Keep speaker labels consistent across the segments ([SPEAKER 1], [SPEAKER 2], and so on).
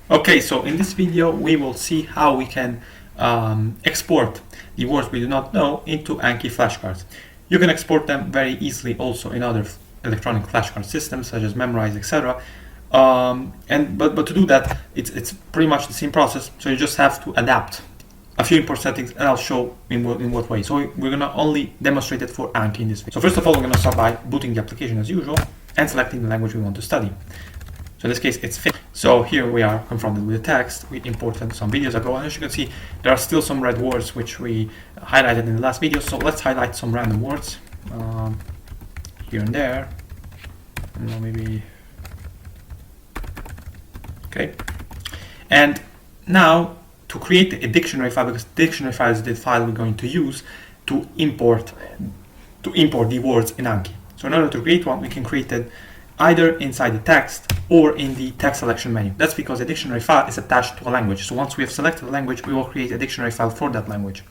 [SPEAKER 1] Okay, so in this video we will see how we can export the words we do not know into Anki flashcards. You can export them very easily also in other electronic flashcard systems such as Memrise, etc. But to do that, it's pretty much the same process. So you just have to adapt a few import settings, and I'll show in what way. So we're gonna only demonstrate it for Anki in this video. So first of all, we're gonna start by booting the application as usual and selecting the language we want to study. So in this case, it's Finnish. So here we are confronted with the text we imported some videos ago, and as you can see, there are still some red words which we highlighted in the last video. So let's highlight some random words here and there. Maybe. Okay. And now to create a dictionary file, because dictionary file is the file we're going to use to import the words in Anki. So in order to create one, we can create it either inside the text or in the text selection menu. That's because a dictionary file is attached to a language. So once we have selected a language, we will create a dictionary file for that language.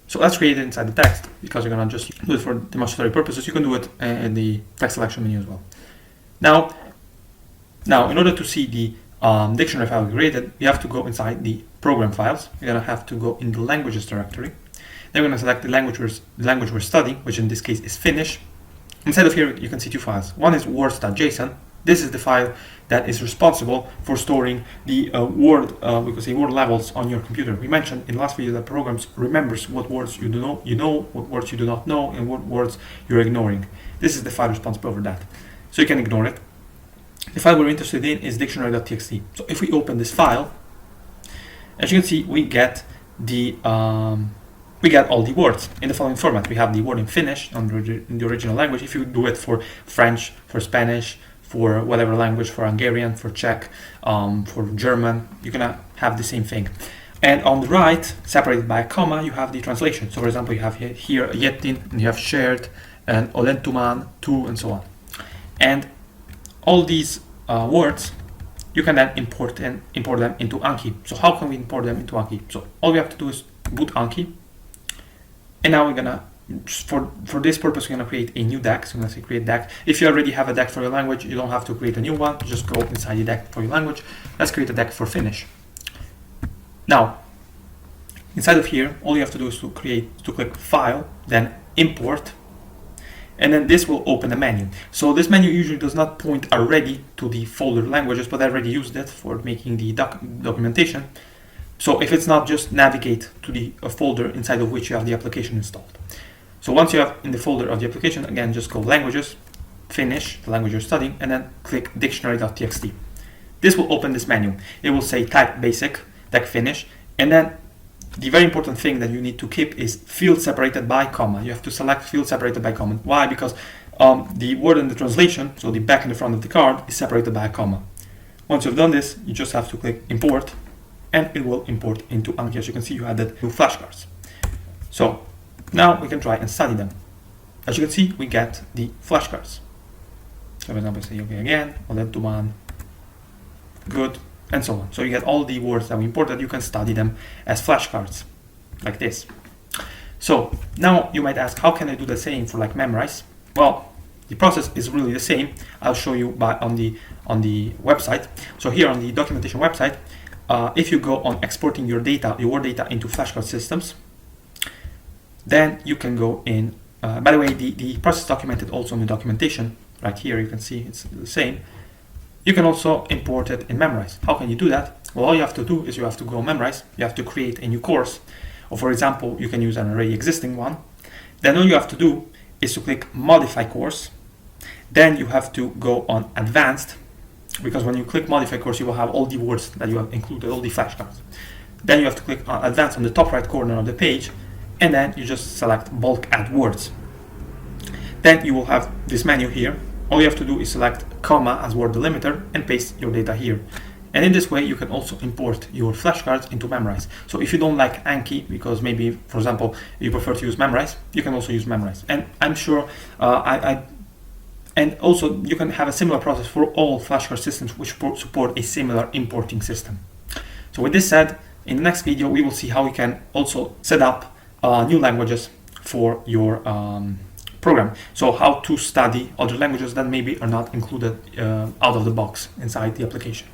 [SPEAKER 1] So let's create it inside the text, because we're going to just do it for demonstratory purposes. You can do it in the text selection menu as well. Now, in order to see the dictionary file we created, we have to go inside the program files. We're going to have to go in the languages directory. Then we're going to select the language we're studying, which in this case is Finnish. Inside of here, you can see two files. One is words.json. This is the file that is responsible for storing the word levels on your computer. We mentioned in the last video that programs remembers what words you know, what words you do not know, and what words you're ignoring. This is the file responsible for that. So you can ignore it. The file we're interested in is dictionary.txt. So if we open this file, as you can see, we get all the words in the following format. We have the word in Finnish in the original language. If you do it for French, for Spanish, for whatever language, for Hungarian, for Czech, for German, you're gonna have the same thing. And on the right, separated by a comma, you have the translation. So for example, you have here Yetin, and you have shared, and Olentuman, too, and so on. And all these words, you can then import them into Anki. So how can we import them into Anki? So all we have to do is boot Anki. And now we're gonna, for this purpose, we're gonna create a new deck. So I'm gonna say create deck. If you already have a deck for your language, you don't have to create a new one. Just go inside the deck for your language. Let's create a deck for Finnish. Now, inside of here, all you have to do is to click File, then Import, and then this will open a menu. So this menu usually does not point already to the folder languages, but I already used it for making the documentation. So if it's not, just navigate to the folder inside of which you have the application installed. So once you have in the folder of the application, again, just go Languages, Finnish, the language you're studying, and then click dictionary.txt. This will open this menu. It will say type basic, deck Finnish, and then the very important thing that you need to keep is field separated by comma. You have to select field separated by comma. Why? Because the word in the translation, so the back and the front of the card, is separated by a comma. Once you've done this, you just have to click Import, and it will import into Anki. As you can see, you added new flashcards. So now we can try and study them. As you can see, we get the flashcards. So for example, say okay again, Olentuman, good, and so on. So you get all the words that we imported. You can study them as flashcards, like this. So now you might ask, how can I do the same for like Memrise? Well, the process is really the same. I'll show you on the website. So here on the documentation website, if you go on exporting your word data into flashcard systems, then you can go in. By the way, the process documented also in the documentation. Right here, you can see it's the same. You can also import it in Memrise. How can you do that? Well, all you have to do is you have to go Memrise. You have to create a new course. Or for example, you can use an already existing one. Then all you have to do is to click Modify Course. Then you have to go on Advanced, because when you click Modify Course, you will have all the words that you have included, all the flashcards. Then you have to click on Advanced on the top right corner of the page, and then you just select Bulk Add Words. Then you will have this menu here. All you have to do is select comma as word delimiter and paste your data here. And in this way, you can also import your flashcards into Memrise. So if you don't like Anki, because maybe, for example, you prefer to use Memrise, you can also use Memrise. And I'm sure and also you can have a similar process for all flashcard systems which support a similar importing system. So with this said, in the next video, we will see how we can also set up new languages for your program. So how to study other languages that maybe are not included out of the box inside the application.